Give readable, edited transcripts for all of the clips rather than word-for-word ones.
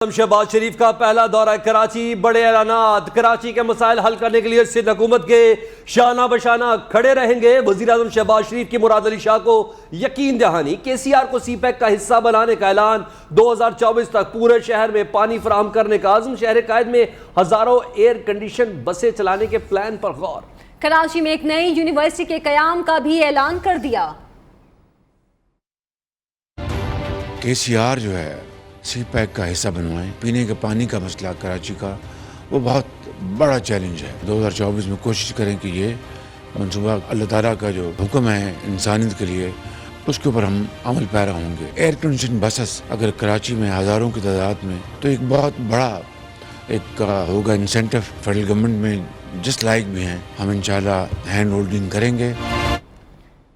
شہباز شریف کا پہلا دورہ کراچی، بڑے اعلانات۔ کراچی کے مسائل حل کرنے کے لیے سندھ حکومت کے شانہ بشانہ کھڑے رہیں گے۔ وزیر اعظم شہباز شریف کی مراد علی شاہ کو یقین دہانی، کے سی آر کو سی پیک کا حصہ بنانے کا اعلان۔ 2024 تک پورے شہر میں پانی فراہم کرنے کا عزم۔ شہر قائد میں ہزاروں ایئر کنڈیشن بسیں چلانے کے پلان پر غور۔ کراچی میں ایک نئی یونیورسٹی کے قیام کا بھی اعلان کر دیا۔ کے سی آر جو ہے سی پیک کا حصہ بنوائیں۔ پینے کے پانی کا مسئلہ کراچی کا وہ بہت بڑا چیلنج ہے۔ 2024 میں کوشش کریں کہ یہ منصوبہ اللہ تعالیٰ کا جو حکم ہے انسانیت کے لیے اس کے اوپر ہم عمل پیرا ہوں گے۔ ایئر کنڈیشن بسز اگر کراچی میں ہزاروں کی تعداد میں، تو ایک بہت بڑا ایک ہوگا انسینٹو فیڈرل گورنمنٹ میں جس لائق بھی ہیں، ہم انشاءاللہ ہینڈ ہولڈنگ کریں گے۔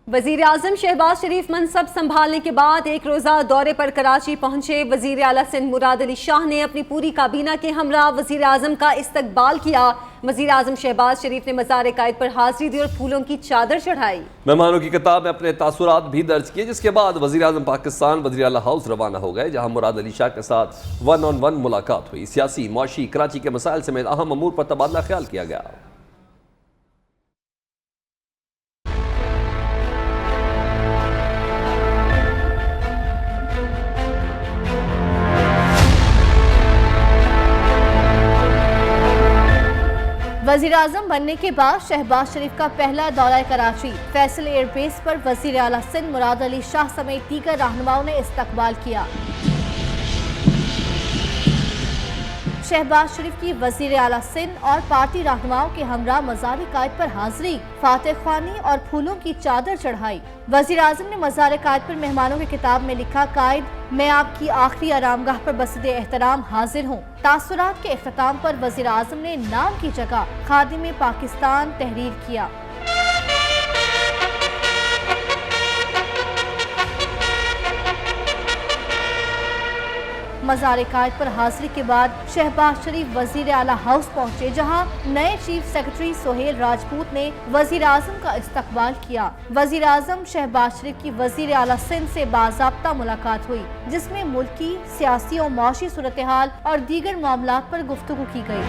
وزیر اعظم شہباز شریف منصب سنبھالنے کے بعد ایک روزہ دورے پر کراچی پہنچے۔ وزیر اعلیٰ سندھ مراد علی شاہ نے اپنی پوری کابینہ کے ہمراہ وزیر اعظم کا استقبال کیا۔ وزیر اعظم شہباز شریف نے مزار قائد پر حاضری دی اور پھولوں کی چادر چڑھائی۔ مہمانوں کی کتاب میں اپنے تاثرات بھی درج کیے، جس کے بعد وزیر اعظم پاکستان وزیر اعلیٰ ہاؤس روانہ ہو گئے، جہاں مراد علی شاہ کے ساتھ 1 on 1 ملاقات ہوئی۔ سیاسی، معاشی، کراچی کے مسائل سمیت اہم امور پر تبادلہ خیال کیا گیا۔ وزیر اعظم بننے کے بعد شہباز شریف کا پہلا دورہ کراچی۔ فیصل ایئر بیس پر وزیر اعلیٰ سندھ مراد علی شاہ سمیت دیگر رہنماؤں نے استقبال کیا۔ شہباز شریف کی وزیر اعلیٰ سندھ اور پارٹی رہنماؤں کے ہمراہ مزار قائد پر حاضری، فاتح خوانی اور پھولوں کی چادر چڑھائی۔ وزیر اعظم نے مزار قائد پر مہمانوں کی کتاب میں لکھا، قائد میں آپ کی آخری آرامگاہ پر بسد احترام حاضر ہوں۔ تاثرات کے اختتام پر وزیر اعظم نے نام کی جگہ خادم پاکستان تحریر کیا۔ مزار قائد پر حاضری کے بعد شہباز شریف وزیر اعلیٰ ہاؤس پہنچے، جہاں نئے چیف سیکرٹری سہیل راجپوت نے وزیر اعظم کا استقبال کیا۔ وزیر اعظم شہباز شریف کی وزیر اعلیٰ سندھ سے باضابطہ ملاقات ہوئی، جس میں ملکی، سیاسی اور معاشی صورتحال اور دیگر معاملات پر گفتگو کی گئی۔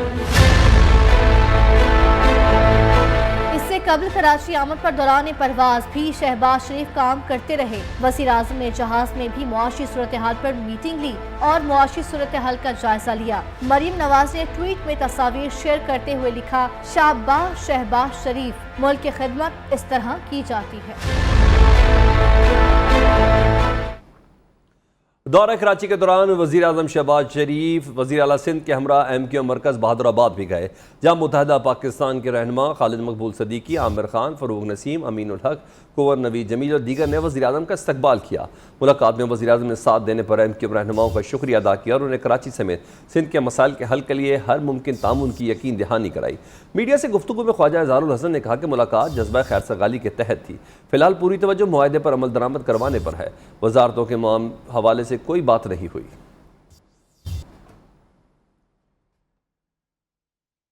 اس سے قبل کراچی آمد پر دوران پرواز بھی شہباز شریف کام کرتے رہے۔ وزیر اعظم نے جہاز میں بھی معاشی صورتحال پر میٹنگ لی اور معاشی صورتحال کا جائزہ لیا۔ مریم نواز نے ٹویٹ میں تصاویر شیئر کرتے ہوئے لکھا، شاباش شہباز شریف، ملک کی خدمت اس طرح کی جاتی ہے۔ دورہ کراچی کے دوران وزیر اعظم شہباز شریف وزیر اعلیٰ سندھ کے ہمراہ ایم کیو مرکز بہادر آباد بھی گئے، جہاں متحدہ پاکستان کے رہنما خالد مقبول صدیقی، عامر خان، فروغ نسیم، امین الحق، کنور نوید جمیل اور دیگر نے وزیر اعظم کا استقبال کیا۔ ملاقات میں وزیر اعظم نے ساتھ دینے پر ایم کیو رہنماؤں کا شکریہ ادا کیا اور انہیں کراچی سمیت سندھ کے مسائل کے حل کے لیے ہر ممکن تعاون کی یقین دہانی کرائی۔ میڈیا سے گفتگو میں خواجہ اظہار الحسن نے کہا کہ ملاقات جذبہ خیر سگالی کے تحت تھی۔ فی الحال پوری توجہ معاہدے پر عمل درآمد کروانے پر ہے۔ وزارتوں کے حوالے سے کوئی بات نہیں ہوئی۔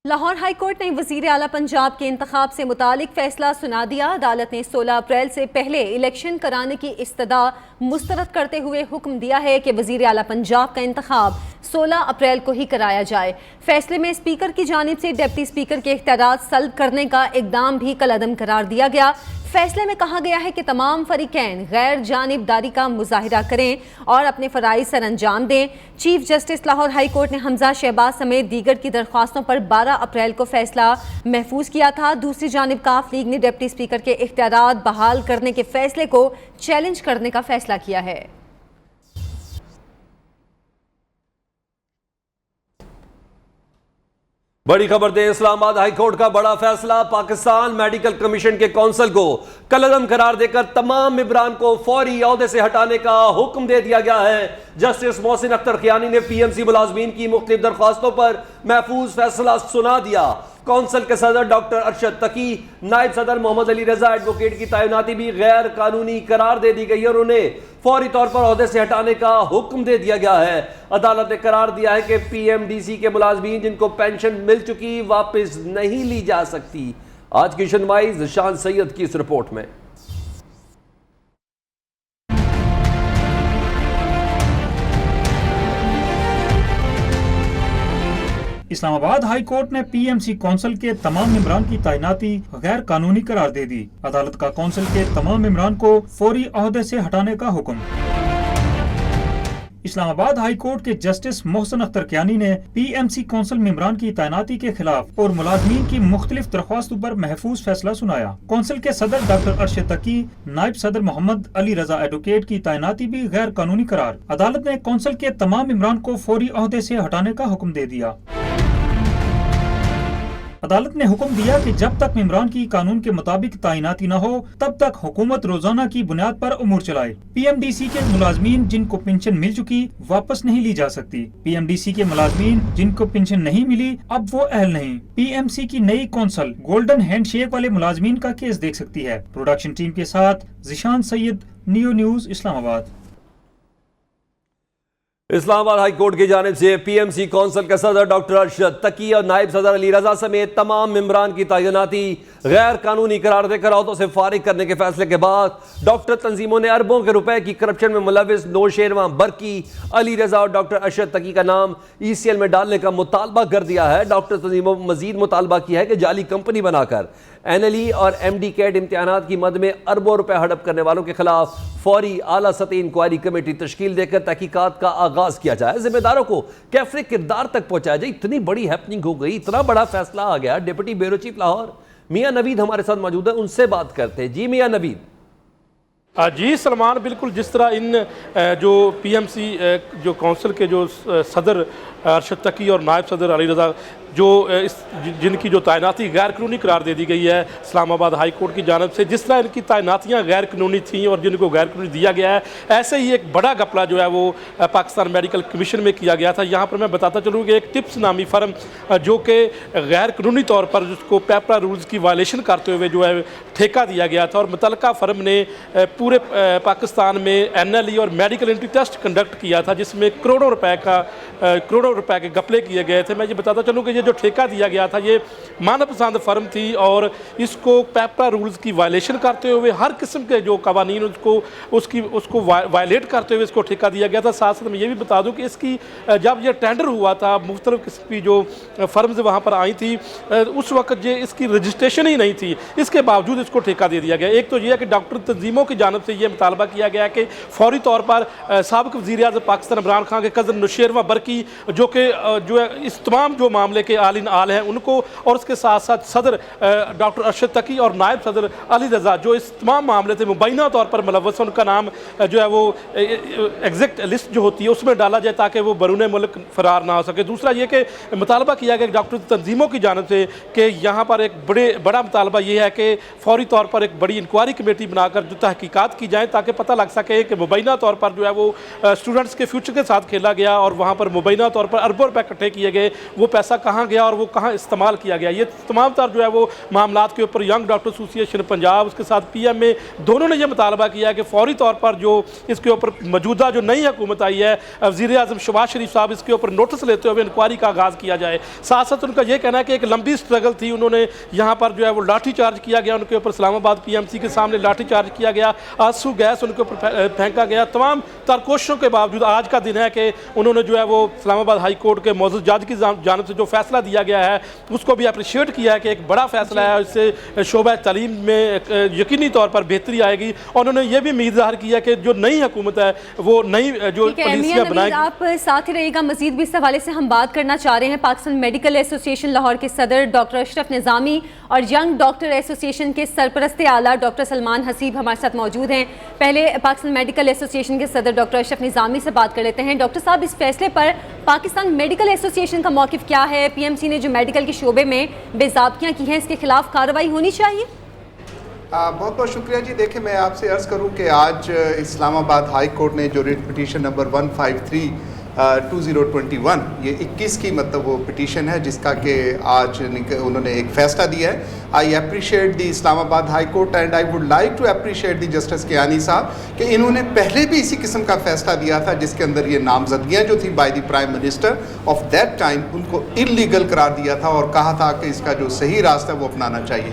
لاہور ہائی کورٹ نے وزیر اعلیٰ پنجاب کے انتخاب سے متعلق فیصلہ سنا دیا۔ عدالت نے 16 اپریل سے پہلے الیکشن کرانے کی استدعا مسترد کرتے ہوئے حکم دیا ہے کہ وزیر اعلیٰ پنجاب کا انتخاب 16 اپریل کو ہی کرایا جائے۔ فیصلے میں اسپیکر کی جانب سے ڈپٹی اسپیکر کے اختیارات سلب کرنے کا اقدام بھی کالعدم قرار دیا گیا۔ فیصلے میں کہا گیا ہے کہ تمام فریقین غیر جانبداری کا مظاہرہ کریں اور اپنے فرائض سر انجام دیں۔ Chief justice Lahore high court نے حمزہ شہباز سمیت دیگر کی درخواستوں پر 12 اپریل کو فیصلہ محفوظ کیا تھا۔ دوسری جانب کاف لیگ نے ڈپٹی اسپیکر کے اختیارات بحال کرنے کے فیصلے کو چیلنج کرنے کا فیصلہ کیا ہے۔ بڑی خبر دیں، اسلام آباد ہائی کورٹ کا بڑا فیصلہ، پاکستان میڈیکل کمیشن کے کونسل کو کالعدم قرار دے کر تمام ممبران کو فوری عہدے سے ہٹانے کا حکم دے دیا گیا ہے۔ جسٹس محسن اختر خیانی نے پی ایم سی ملازمین کی مختلف درخواستوں پر محفوظ فیصلہ سنا دیا۔ کونسل کے صدر ڈاکٹر ارشد تقی، نائب صدر محمد علی رضا ایڈوکیٹ کی تعیناتی بھی غیر قانونی قرار دے دی گئی اور انہیں فوری طور پر عہدے سے ہٹانے کا حکم دے دیا گیا ہے۔ عدالت نے قرار دیا ہے کہ پی ایم ڈی سی کے ملازمین جن کو پینشن مل چکی واپس نہیں لی جا سکتی۔ آج کی شنمائی ذیشان سید کی اس رپورٹ میں۔ اسلام آباد ہائی کورٹ نے پی ایم سی کونسل کے تمام ممبران کی تعیناتی غیر قانونی قرار دے دی۔ عدالت کا کونسل کے تمام ممبران کو فوری عہدے سے ہٹانے کا حکم۔ اسلام آباد ہائی کورٹ کے جسٹس محسن اختر کیانی نے پی ایم سی کونسل ممبران کی تعیناتی کے خلاف اور ملازمین کی مختلف درخواستوں پر محفوظ فیصلہ سنایا۔ کونسل کے صدر ڈاکٹر ارشد تقی، نائب صدر محمد علی رضا ایڈوکیٹ کی تعیناتی بھی غیر قانونی قرار۔ عدالت نے کونسل کے تمام ممبران کو فوری عہدے سے ہٹانے کا حکم دے دیا۔ عدالت نے حکم دیا کہ جب تک ممبران کی قانون کے مطابق تعیناتی نہ ہو تب تک حکومت روزانہ کی بنیاد پر امور چلائے۔ پی ایم ڈی سی کے ملازمین جن کو پنشن مل چکی واپس نہیں لی جا سکتی۔ پی ایم ڈی سی کے ملازمین جن کو پنشن نہیں ملی اب وہ اہل نہیں۔ پی ایم سی کی نئی کونسل گولڈن ہینڈ شیک والے ملازمین کا کیس دیکھ سکتی ہے۔ پروڈکشن ٹیم کے ساتھ ذیشان سید، نیو نیوز، اسلام آباد۔ اسلام آباد ہائی کورٹ کی جانب سے پی ایم سی کونسل کے صدر ڈاکٹر ارشد تقی اور نائب صدر علی رضا سمیت تمام ممبران کی تعیناتی غیر قانونی قرار دے کر عہدوں سے فارغ کرنے کے فیصلے کے بعد ڈاکٹر تنظیموں نے اربوں کے روپے کی کرپشن میں ملوث نوشیروان برقی، علی رضا اور ڈاکٹر ارشد تقی کا نام ای سی ایل میں ڈالنے کا مطالبہ کر دیا ہے۔ ڈاکٹر تنظیموں مزید مطالبہ کیا ہے کہ جعلی کمپنی بنا کر این ایل ای اور ایم ڈی کیٹ امتحانات کی مد میں اربوں روپے ہڑپ کرنے والوں کے خلاف فوری اعلیٰ سطحی انکوائری کمیٹی تشکیل دے کر تحقیقات کا آغاز کیا جائے، ذمہ داروں کو کیفر کردار تک پہنچایا جائے۔ اتنی بڑی ہیپننگ ہو گئی، اتنا بڑا فیصلہ آ گیا۔ ڈپٹی بیورو چیف لاہور میاں نوید ہمارے ساتھ موجود ہیں، ان سے بات کرتے ہیں۔ جی میاں نوید۔ جی سلمان، بالکل جس طرح ان جو پی ایم سی جو کونسل کے جو صدر ارشد تقی اور نائب صدر علی رضا جن کی جو تعیناتی غیر قانونی قرار دے دی گئی ہے اسلام آباد ہائی کورٹ کی جانب سے، جس طرح ان کی تعیناتیاں غیر قانونی تھیں اور جن کو غیر قانونی دیا گیا ہے، ایسے ہی ایک بڑا گھپلہ جو ہے وہ پاکستان میڈیکل کمیشن میں کیا گیا تھا۔ یہاں پر میں بتاتا چلوں کہ ایک ٹپس نامی فرم جو کہ غیر قانونی طور پر جس کو پیپرا رولز کی وائلیشن کرتے ہوئے جو ہے ٹھیکہ دیا گیا تھا، اور متعلقہ فرم نے پورے پاکستان میں این ایل ای اور میڈیکل انٹری ٹیسٹ کنڈکٹ کیا تھا، جس میں کروڑوں روپے کے گھپلے کیے گئے تھے۔ میں یہ بتاتا چلوں کہ یہ جو ٹھیکہ دیا گیا تھا یہ مانا پسند فرم تھی، اور اس کو پیپرا رولز کی وائلیشن کرتے ہوئے ہر قسم کے جو قوانین اس کو وائلیٹ کرتے ہوئے اس کو ٹھیکہ دیا گیا تھا۔ ساتھ ساتھ میں یہ بھی بتا دوں کہ اس کی جب یہ ٹینڈر ہوا تھا، مختلف قسم کی جو فرمز وہاں پر آئی تھی، اس وقت یہ اس کی رجسٹریشن ہی نہیں تھی، اس کے باوجود اس کو ٹھیکہ دے دیا گیا۔ ایک تو یہ ہے کہ ڈاکٹر تنظیموں کی جانب سے یہ مطالبہ کیا گیا کہ فوری طور پر سابق وزیر اعظم پاکستان عمران خان کے کزن نوشیروان برقی جو ہے اس تمام جو معاملے کے آل ان آل ہیں ان کو، اور اس کے ساتھ ساتھ صدر ڈاکٹر ارشد تقی اور نائب صدر علی رضا جو اس تمام معاملے سے مبینہ طور پر ملوث ہیں، ان کا نام جو ہے وہ ایگزیکٹ لسٹ جو ہوتی ہے اس میں ڈالا جائے تاکہ وہ بیرون ملک فرار نہ ہو سکے۔ دوسرا یہ کہ مطالبہ کیا گیا ڈاکٹر تنظیموں کی جانب سے کہ یہاں پر ایک بڑا مطالبہ یہ ہے کہ فوری طور پر ایک بڑی انکوائری کمیٹی بنا کر جو تحقیقات کی جائیں تاکہ پتہ لگ سکے کہ مبینہ طور پر جو ہے وہ اسٹوڈنٹس کے فیوچر کے ساتھ کھیلا گیا، اور وہاں پر مبینہ طور پر اربوں روپے اکٹھے کیے گئے، وہ پیسہ کہاں گیا اور وہ کہاں استعمال کیا گیا۔ یہ تمام تر جو ہے وہ معاملات کے اوپر ینگ ڈاکٹر ایسوسی ایشن پنجاب اس کے ساتھ پی ایم اے دونوں نے یہ مطالبہ کیا ہے کہ فوری طور پر جو اس کے اوپر موجودہ جو نئی حکومت آئی ہے، وزیر اعظم شہباز شریف صاحب، اس کے اوپر نوٹس لیتے ہوئے انکوائری کا آغاز کیا جائے۔ ساتھ ساتھ ان کا یہ کہنا ہے کہ ایک لمبی سٹرگل تھی، انہوں نے یہاں پر جو ہے وہ لاٹھی چارج کیا گیا، ان کے اوپر اسلام آباد پی ایم سی کے سامنے لاٹھی چارج کیا گیا، آنسو گیس ان کے اوپر پھینکا گیا۔ تمام تر کوششوں کے باوجود آج کا دن ہے کہ انہوں نے جو ہے وہ اسلام آباد ہائی کورٹ کے معزز جج کی جانب سے جو فیصلہ دیا گیا ہے اس کو بھی اپریشیٹ کیا ہے کہ ایک بڑا فیصلہ ہے، اس سے شعبہ تعلیم میں یقینی طور پر بہتری آئے گی، اور انہوں نے یہ بھی امید ظاہر کیا کہ جو نئی حکومت ہے وہ نئی جو پالیسیاں بنائے گی۔ آپ ساتھ ہی رہیے گا، مزید بھی اس حوالے سے ہم بات کرنا چاہ رہے ہیں۔ پاکستان میڈیکل ایسوسی ایشن لاہور کے صدر ڈاکٹر اشرف نظامی اور ینگ ڈاکٹر ایسوسی ایشن کے سرپرست اعلیٰ ڈاکٹر سلمان حسیب ہمارے ساتھ موجود ہیں۔ پہلے پاکستان میڈیکل ایسوسی ایشن کے صدر ڈاکٹر اشرف نظامی سے بات کر لیتے ہیں۔ ڈاکٹر صاحب، اس فیصلے پر پاکستان میڈیکل ایسوسی ایشن کا موقف کیا ہے؟ پی ایم سی نے جو میڈیکل کے شعبے میں بے ضابطیاں کی ہیں، اس کے خلاف کارروائی ہونی چاہیے؟ بہت بہت شکریہ جی۔ دیکھیں، میں آپ سے عرض کروں کہ آج اسلام آباد ہائی کورٹ نے جو ریٹ پٹیشن نمبر 153/2021 یہ 21 کی مطلب وہ پٹیشن ہے جس کا کہ آج انہوں نے ایک فیصلہ دیا ہے۔ I appreciate the Islamabad high court and I would like to appreciate the justice Kiani sahab کہ انہوں نے پہلے بھی اسی قسم کا فیصلہ دیا تھا جس کے اندر یہ نامزدگیاں جو تھی by the prime minister of that time ان کو انلیگل قرار دیا تھا اور کہا تھا کہ اس کا جو صحیح راستہ ہے وہ اپنانا چاہیے۔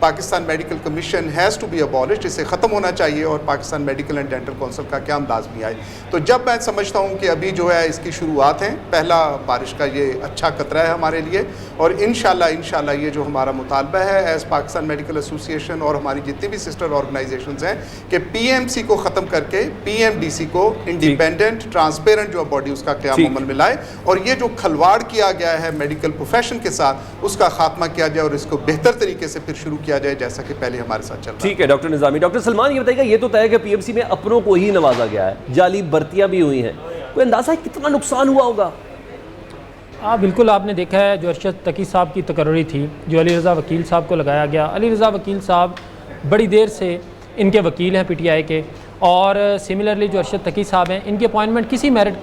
Pakistan medical commission has to be abolished, اسے ختم ہونا چاہیے اور Pakistan medical and dental council کا قیام لازمی آئے. تو جب میں سمجھتا ہوں کہ ابھی جو ہے اس کی شروعات ہیں، پہلا بارش کا یہ اچھا قطرہ ہے ہمارے لیے، اور انشاءاللہ یہ جو ہمارا مطالبہ ہے ایز پاکستان میڈیکل ایسوسی ایشن اور ہماری جتنی بھی سسٹر آرگنائزیشنز ہیں کہ پی ایم سی کو ختم کر کے پی ایم ڈی سی کو انڈیپینڈنٹ ٹرانسپیرنٹ جو باڈی اس کا قیام عمل میں لائے، اور یہ جو کھلواڑ کیا گیا ہے میڈیکل پروفیشن کے ساتھ اس کا خاتمہ کیا جائے اور اس کو بہتر طریقے سے پھر شروع کیا جائے جیسا کہ پہلے ہمارے ساتھ چل رہا ہے. ٹھیک ہے ڈاکٹر نظامی. ڈاکٹر سلمان یہ بتائیے گا، یہ تو طے ہے کہ پی ایم سی میں اپنوں کو ہی نوازا گیا ہے، جعلی بھرتیاں بھی ہوئی ہیں، کوئی اندازہ ہے کتنا نقصان ہوا ہوگا؟ بالکل آپ نے دیکھا ہے جو ارشد تقی صاحب کی تقرری تھی جو علی رضا وکیل صاحب کو لگایا گیا. علی رضا وکیل صاحب بڑی دیر سے ان کے وکیل ہیں پی ٹی آئی کے، اور سملرلی جو ارشد تقی صاحب ہیں ان کی اپوائنٹمنٹ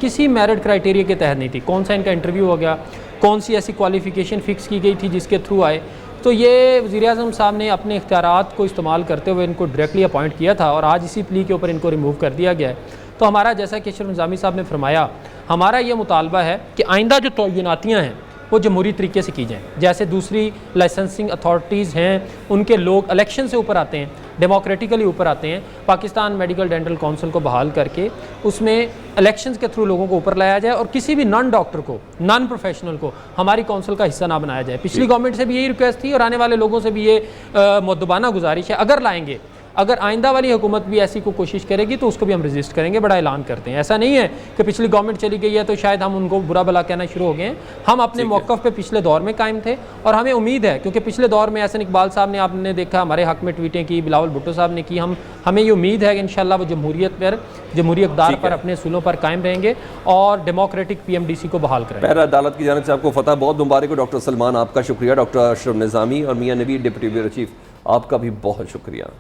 کسی میرٹ کرائٹیریا کے تحت نہیں تھی. کون سا ان کا انٹرویو ہو گیا، کون سی ایسی کوالیفیکیشن فکس کی گئی تھی جس کے تھرو آئے. تو یہ وزیر اعظم صاحب نے اپنے اختیارات کو استعمال کرتے ہوئے ان کو ڈائریکٹلی اپوائنٹ کیا تھا، اور آج اسی پلی کے اوپر ان کو ریموو کر دیا گیا ہے. تو ہمارا جیسا کہ اشرف نظامی صاحب نے فرمایا، ہمارا یہ مطالبہ ہے کہ آئندہ جو تعیناتیاں ہیں وہ جمہوری طریقے سے کی جائیں. جیسے دوسری لائسنسنگ اتھارٹیز ہیں ان کے لوگ الیکشن سے اوپر آتے ہیں، ڈیموکریٹیکلی اوپر آتے ہیں. پاکستان میڈیکل ڈینٹل کونسل کو بحال کر کے اس میں الیکشنز کے تھرو لوگوں کو اوپر لایا جائے، اور کسی بھی نان ڈاکٹر کو، نان پروفیشنل کو ہماری کونسل کا حصہ نہ بنایا جائے. پچھلی گورنمنٹ سے بھی یہی ریکویسٹ تھی اور آنے والے لوگوں سے بھی یہ مؤدبانہ گزارش ہے. اگر لائیں گے، اگر آئندہ والی حکومت بھی ایسی کو کوشش کرے گی تو اس کو بھی ہم رجسٹ کریں گے. بڑا اعلان کرتے ہیں، ایسا نہیں ہے کہ پچھلی گورنمنٹ چلی گئی ہے تو شاید ہم ان کو برا بلا کہنا شروع ہو گئے ہیں. ہم اپنے موقف پہ پچھلے دور میں قائم تھے، اور ہمیں امید ہے کیونکہ پچھلے دور میں احسن اقبال صاحب نے، آپ نے دیکھا ہمارے حق میں ٹویٹیں کی، بلاول بھٹو صاحب نے کی. ہمیں یہ امید ہے کہ انشاءاللہ وہ جمہوریت پر، جمہوری اقدار پر، اپنے اصولوں پر قائم رہیں گے اور democratic P M D C کو بحال کریں گے. پہلا عدالت کی جانب سے آپ کو فتح بہت مبارک ہو. ڈاکٹر سلمان آپ کا شکریہ. ڈاکٹر اشرف نظامی اور میاں نوید ڈپٹی بیورو چیف آپ کا بھی بہت شکریہ.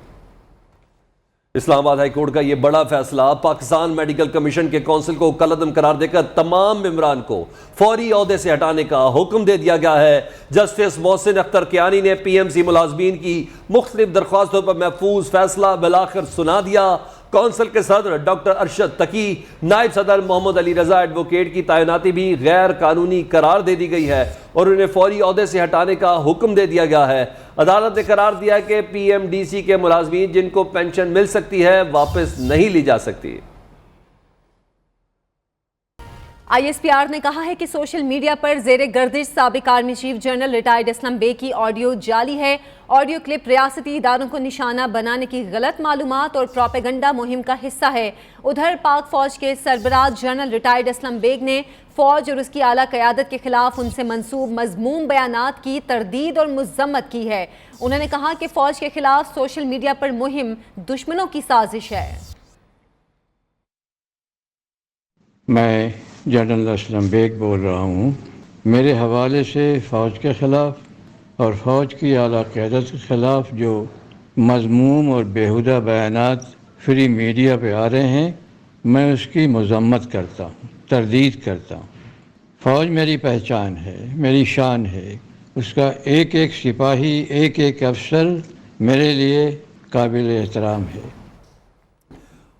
اسلام آباد ہائی کورٹ کا یہ بڑا فیصلہ، پاکستان میڈیکل کمیشن کے کونسل کو کالعدم قرار دے کر تمام ممبران کو فوری عہدے سے ہٹانے کا حکم دے دیا گیا ہے. جسٹس محسن اختر کیانی نے پی ایم سی ملازمین کی مختلف درخواستوں پر محفوظ فیصلہ بالآخر سنا دیا. کونسل کے صدر ڈاکٹر ارشد تقی، نائب صدر محمد علی رضا ایڈوکیٹ کی تعیناتی بھی غیر قانونی قرار دے دی گئی ہے اور انہیں فوری عہدے سے ہٹانے کا حکم دے دیا گیا ہے. عدالت نے قرار دیا کہ پی ایم ڈی سی کے ملازمین جن کو پینشن مل سکتی ہے واپس نہیں لی جا سکتی. آئی ایس پی آر نے کہا ہے کہ سوشل میڈیا پر زیر گردش سابق army chief general retired Aslam Beg کی آڈیو جعلی ہے. آڈیو کلپ ریاستی اداروں کو نشانہ بنانے کی غلط معلومات اور پروپیگنڈا مہم کا حصہ ہے. ادھر پاک فوج کے سربراہ جنرل ریٹائرڈ اسلم بیگ نے فوج اور اس کی اعلیٰ قیادت کے خلاف ان سے منسوب مذموم بیانات کی تردید اور مذمت کی ہے. انہوں نے کہا کہ فوج کے خلاف سوشل میڈیا پر مہم دشمنوں کی سازش ہے. میں جنرل اسلم بیگ بول رہا ہوں. میرے حوالے سے فوج کے خلاف اور فوج کی اعلیٰ قیادت کے خلاف جو مذموم اور بیہودہ بیانات فری میڈیا پہ آ رہے ہیں، میں اس کی مذمت کرتا ہوں، تردید کرتا ہوں. فوج میری پہچان ہے، میری شان ہے. اس کا ایک ایک سپاہی، ایک ایک افسر میرے لیے قابل احترام ہے.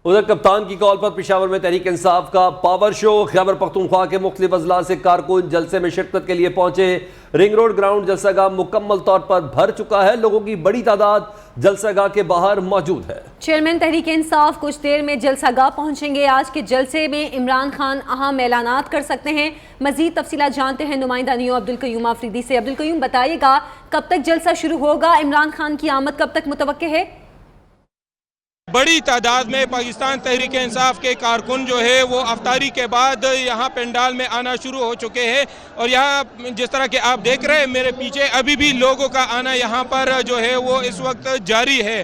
ادھر کپتان کی کال پر پشاور میں تحریک انصاف کا پاور شو. خیبر پختونخوا کے مختلف اضلاع سے کارکن جلسے میں شرکت کے لیے پہنچے. رنگ روڈ گراؤنڈ جلسہ گاہ مکمل طور پر بھر چکا ہے. لوگوں کی بڑی تعداد جلسہ گاہ کے باہر موجود ہے. چیئرمین تحریک انصاف کچھ دیر میں جلسہ گاہ پہنچیں گے. آج کے جلسے میں عمران خان اہم اعلانات کر سکتے ہیں. مزید تفصیلات جانتے ہیں نمائندہ نیو عبدالقیوم آفریدی سے. عبدالقیوم بتائیے گا کب تک جلسہ شروع ہوگا؟ عمران خان کی آمد کب تک متوقع ہے؟ بڑی تعداد میں پاکستان تحریک انصاف کے کارکن جو ہے وہ افطاری کے بعد یہاں پنڈال میں آنا شروع ہو چکے ہیں، اور یہاں جس طرح کہ آپ دیکھ رہے ہیں میرے پیچھے ابھی بھی لوگوں کا آنا یہاں پر جو ہے وہ اس وقت جاری ہے.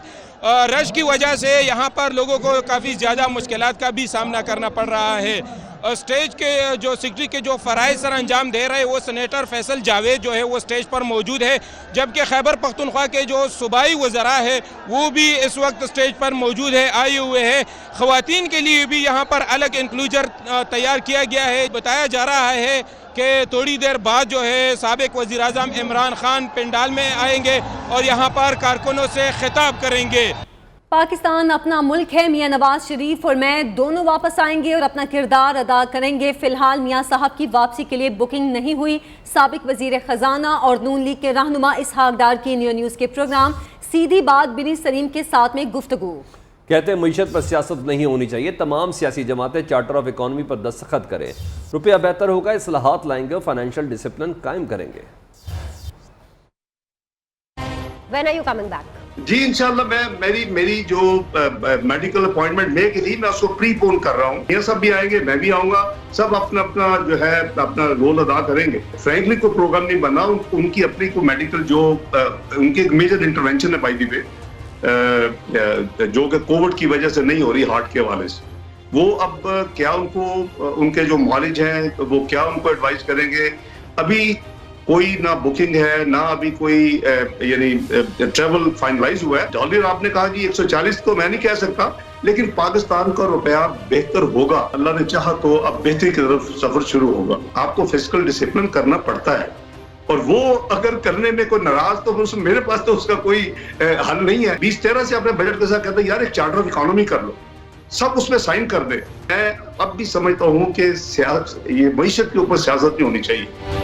رش کی وجہ سے یہاں پر لوگوں کو کافی زیادہ مشکلات کا بھی سامنا کرنا پڑ رہا ہے. اسٹیج کے جو سیکرٹری کے جو فرائض سر انجام دے رہے وہ سینیٹر فیصل جاوید جو ہے وہ اسٹیج پر موجود ہے، جبکہ خیبر پختونخوا کے جو صوبائی وزراء ہے وہ بھی اس وقت اسٹیج پر موجود ہے، آئے ہوئے ہیں. خواتین کے لیے بھی یہاں پر الگ انکلوجر تیار کیا گیا ہے. بتایا جا رہا ہے کہ تھوڑی دیر بعد جو ہے سابق وزیر اعظم عمران خان پنڈال میں آئیں گے اور یہاں پر کارکنوں سے خطاب کریں گے. پاکستان اپنا ملک ہے، میاں نواز شریف اور میں دونوں واپس آئیں گے اور اپنا کردار ادا کریں گے. فی الحال میاں صاحب کی واپسی کے لیے بکنگ نہیں ہوئی. سابق وزیر خزانہ اور نون لیگ کے رہنما اسحاق ڈار کی نیوز کے پروگرام سیدھی بات بنی سلیم کے ساتھ میں گفتگو. کہتے ہیں معیشت پر سیاست نہیں ہونی چاہیے، تمام سیاسی جماعتیں چارٹر آف اکانومی پر دستخط کریں، روپیہ بہتر ہوگا، اصلاحات لائیں گے اور فائنینشیل ڈسپلن قائم کریں گے. When are you coming back? جی انشاءاللہ میں میری جو میڈیکل اپوائنٹمنٹ مے کے لیے میں اس کو پری پون کر رہا ہوں. یہ سب بھی آئیں گے، میں بھی آؤں گا، سب اپنا جو ہے اپنا رول ادا کریں گے. فرینکلی کوئی پروگرام نہیں بنا، ان کی اپنی کوئی میڈیکل جو ان کی میجر انٹرونشن ہے بائی دی وے، جو کہ کووڈ کی وجہ سے نہیں ہو رہی ہارٹ کے حوالے سے. وہ اب کیا ان کو ان کے جو معالج ہیں وہ کیا ان کو ایڈوائز کریں گے. ابھی کوئی نہ بکنگ ہے نہ ابھی کوئی یعنی ٹریول فائنلائز ہوا ہے. ڈالر آپ نے کہا جی 140 تو میں نہیں کہہ سکتا، لیکن پاکستان کا روپیہ بہتر ہوگا. اللہ نے چاہا تو اب بہتری کی طرف سفر شروع ہوگا. آپ کو فسکل ڈسپلن کرنا پڑتا ہے، اور وہ اگر کرنے میں کوئی ناراض تو میرے پاس تو اس کا کوئی حل نہیں ہے. 2013 سے اپنے بجٹ کے ساتھ کہتا ہے یار ایک چارٹر آف اکانومی کر لو، سب اس میں سائن کر دیں. میں اب بھی سمجھتا ہوں کہ یہ معیشت کے اوپر سیاست نہیں ہونی چاہیے.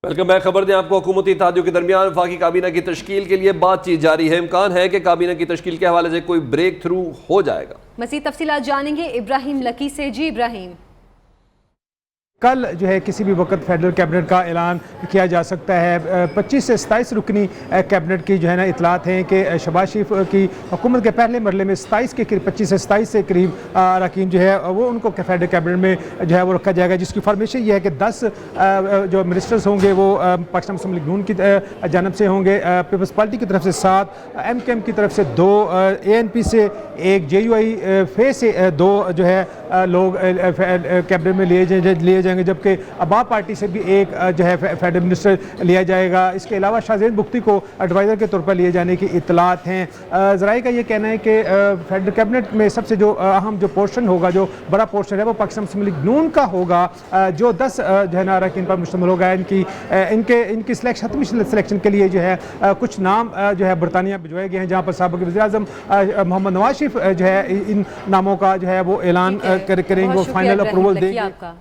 Welcome back. خبر دیں آپ کو، حکومتی اتحادیوں کے درمیان وفاقی کابینہ کی تشکیل کے لیے بات چیت جاری ہے. امکان ہے کہ کابینہ کی تشکیل کے حوالے سے کوئی بریک تھرو ہو جائے گا. مزید تفصیلات جانیں گے ابراہیم لکی سے. جی ابراہیم، کل جو ہے کسی بھی وقت فیڈرل کیبنٹ کا اعلان کیا جا سکتا ہے. 25 سے 27 رکنی کیبنٹ کی جو ہے نا اطلاعات ہیں کہ شہباز شریف کی حکومت کے پہلے مرحلے میں 27 کے قریب 25 سے 27 سے قریب اراکین جو ہے وہ ان کو فیڈرل کیبنٹ میں جو ہے وہ رکھا جائے گا، جس کی فارمیشن یہ ہے کہ 10 جو منسٹرز ہوں گے وہ پاکستان مسلم لیگ نون کی جانب سے ہوں گے، پیپلز پارٹی کی طرف سے 7، ایم کے ایم کی طرف سے 2، اے این پی سے 1، جے یو آئی فے سے 2 جو ہے لوگ کیبنٹ میں لیے جائیں گے، جبکہ عبا پارٹی سے بھی 1 جو ہے فیڈرل منسٹر لیا جائے گا. اس کے علاوہ شاہ زین بگٹی کو ایڈوائزر کے طور پر لیے جانے کی اطلاعات ہیں. ذرائع کا یہ کہنا ہے کہ فیڈرل کیبنٹ میں سب سے جو اہم جو پورشن ہوگا، جو بڑا پورشن ہے وہ پاکستان مسلم لیگ نون کا ہوگا، جو 10 جو ہے نا اراکین پر مشتمل ہوگا. ان کی حتمی سلیکشن کے لیے جو ہے کچھ نام جو ہے برطانیہ بھجوائے گئے ہیں، جہاں پر سابق وزیر اعظم محمد نواز شریف جو ہے ان ناموں کا جو ہے وہ اعلان کریں گے، فائنل اپروول دیں گے.